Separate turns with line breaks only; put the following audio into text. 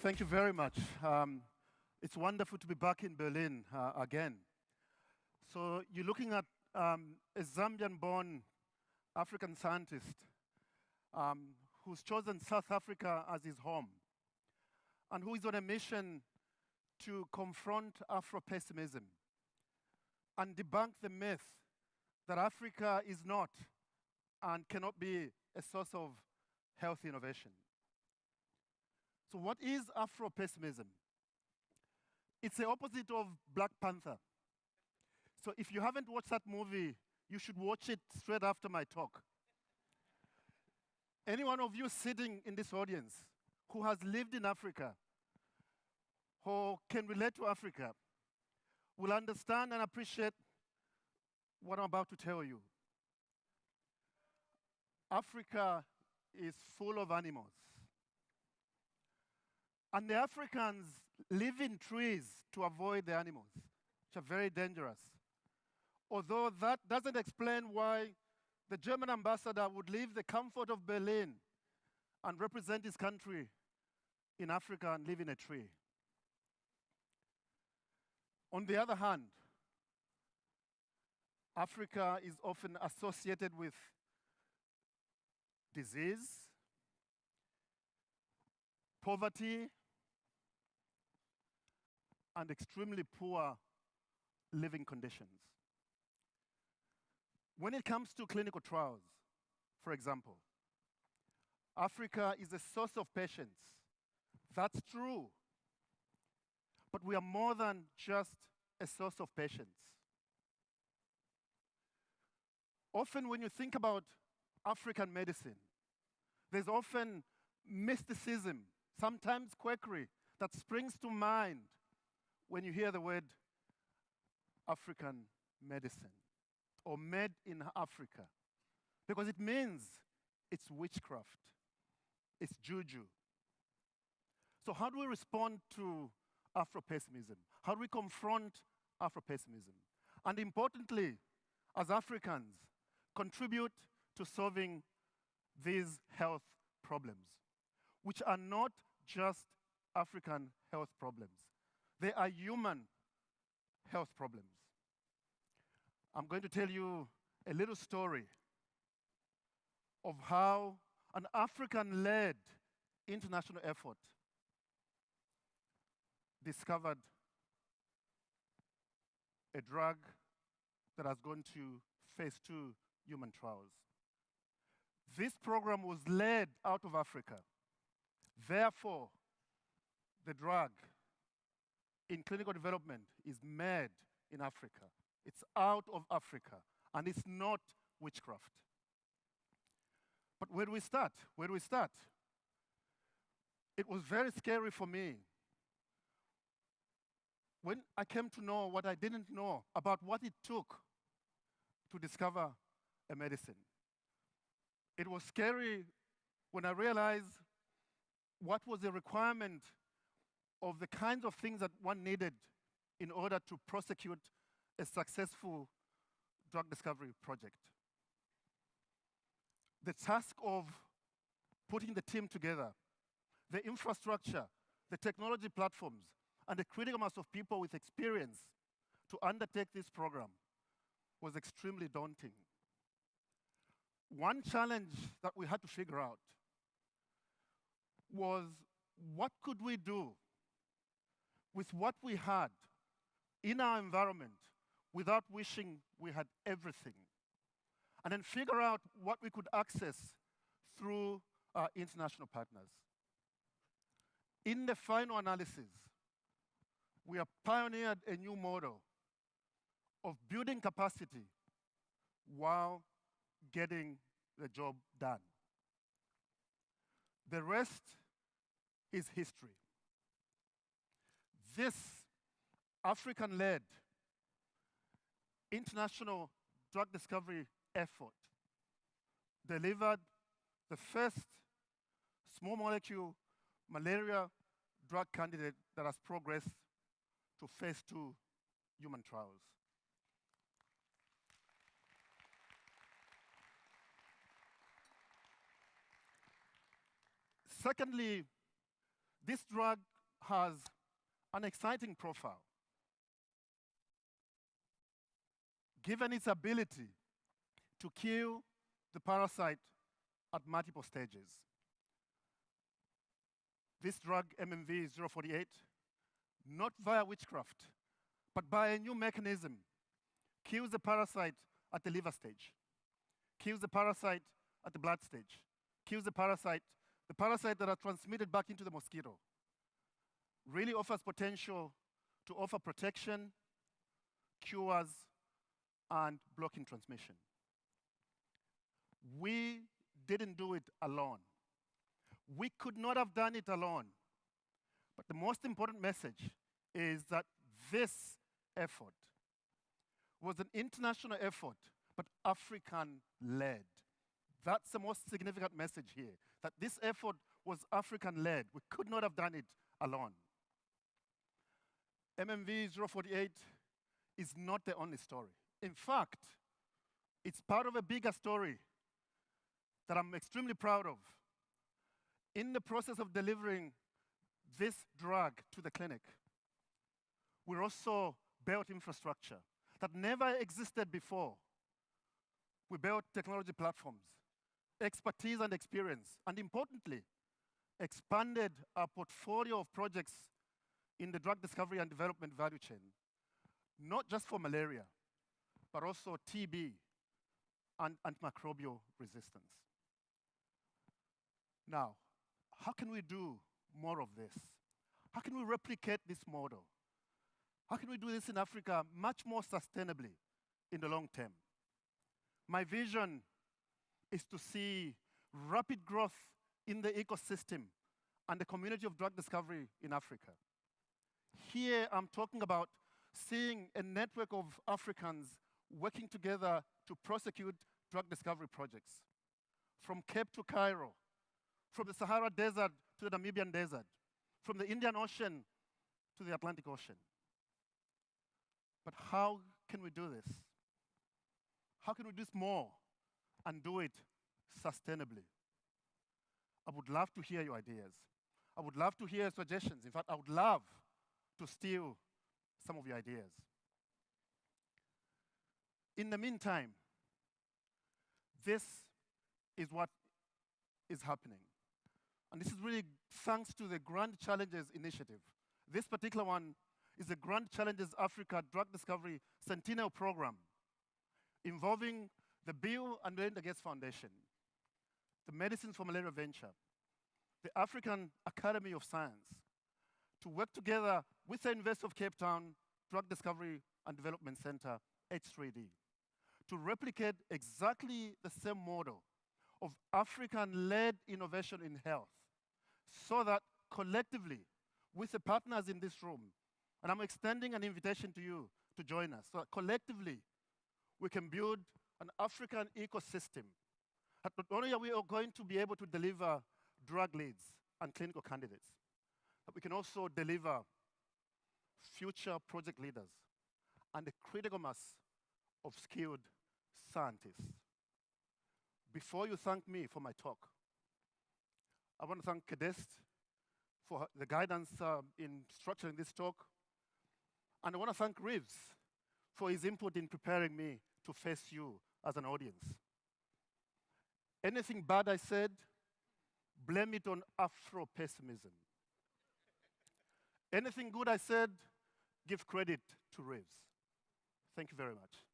Thank you very much. It's wonderful to be back in Berlin again. So you're looking at a Zambian-born African scientist who's chosen South Africa as his home and who is on a mission to confront Afro-pessimism and debunk the myth that Africa is not and cannot be a source of health innovation. So what is Afro-pessimism? It's the opposite of Black Panther. So if you haven't watched that movie, you should watch it straight after my talk. Any one of you sitting in this audience who has lived in Africa or can relate to Africa will understand and appreciate what I'm about to tell you. Africa is full of animals. And the Africans live in trees to avoid the animals, which are very dangerous. Although that doesn't explain why the German ambassador would leave the comfort of Berlin and represent his country in Africa and live in a tree. On the other hand, Africa is often associated with disease, poverty, and extremely poor living conditions. When it comes to clinical trials, for example, Africa is a source of patients. That's true. But we are more than just a source of patients. Often when you think about African medicine, there's often mysticism, sometimes quackery, that springs to mind when you hear the word African medicine or made in Africa, because it means it's witchcraft, it's juju. So how do we respond to Afro-pessimism? How do we confront Afro-pessimism? And importantly, as Africans, contribute to solving these health problems, which are not just African health problems. They are human health problems. I'm going to tell you a little story of how an African-led international effort discovered a drug that has gone to phase 2 human trials. This program was led out of Africa. Therefore, the drug in clinical development is made in Africa. It's out of Africa, and it's not witchcraft. But where do we start? Where do we start? It was very scary for me when I came to know what I didn't know about what it took to discover a medicine. It was scary when I realized what was the requirement of the kinds of things that one needed in order to prosecute a successful drug discovery project. The task of putting the team together, the infrastructure, the technology platforms, and the critical mass of people with experience to undertake this program was extremely daunting. One challenge that we had to figure out was what could we do with what we had in our environment without wishing we had everything, and then figure out what we could access through our international partners. In the final analysis, we have pioneered a new model of building capacity while getting the job done. The rest is history. This African-led international drug discovery effort delivered the first small molecule malaria drug candidate that has progressed to phase 2 human trials. Secondly, This drug has an exciting profile, given its ability to kill the parasite at multiple stages. This drug, MMV-048, not via witchcraft, but by a new mechanism, kills the parasite at the liver stage, kills the parasite at the blood stage, kills the parasite that are transmitted back into the mosquito. Really offers potential to offer protection, cures, and blocking transmission. We didn't do it alone. We could not have done it alone. But the most important message is that this effort was an international effort, but African-led. That's the most significant message here, that this effort was African-led. We could not have done it alone. MMV-048 is not the only story. In fact, it's part of a bigger story that I'm extremely proud of. In the process of delivering this drug to the clinic, we also built infrastructure that never existed before. We built technology platforms, expertise and experience, and importantly, expanded our portfolio of projects in the drug discovery and development value chain, not just for malaria, but also TB and antimicrobial resistance. Now, how can we do more of this? How can we replicate this model? How can we do this in Africa much more sustainably in the long term? My vision is to see rapid growth in the ecosystem and the community of drug discovery in Africa. Here, I'm talking about seeing a network of Africans working together to prosecute drug discovery projects. From Cape to Cairo, from the Sahara Desert to the Namibian Desert, from the Indian Ocean to the Atlantic Ocean. But how can we do this? How can we do this more and do it sustainably? I would love to hear your ideas. I would love to hear suggestions. In fact, I would love to steal some of your ideas. In the meantime, this is what is happening. And this is really thanks to the Grand Challenges Initiative. This particular one is the Grand Challenges Africa Drug Discovery Centennial Program, involving the Bill and Melinda Gates Foundation, the Medicines for Malaria Venture, the African Academy of Science, to work together with the University of Cape Town Drug Discovery and Development Center, H3D, to replicate exactly the same model of African-led innovation in health, so that collectively, with the partners in this room, and I'm extending an invitation to you to join us, so that collectively, we can build an African ecosystem. Not only are we going to be able to deliver drug leads and clinical candidates, but we can also deliver future project leaders and a critical mass of skilled scientists. Before you thank me for my talk, I want to thank Kedest for the guidance in structuring this talk. And I want to thank Reeves for his input in preparing me to face you as an audience. Anything bad I said, blame it on Afro-pessimism. Anything good I said, give credit to Reeves. Thank you very much.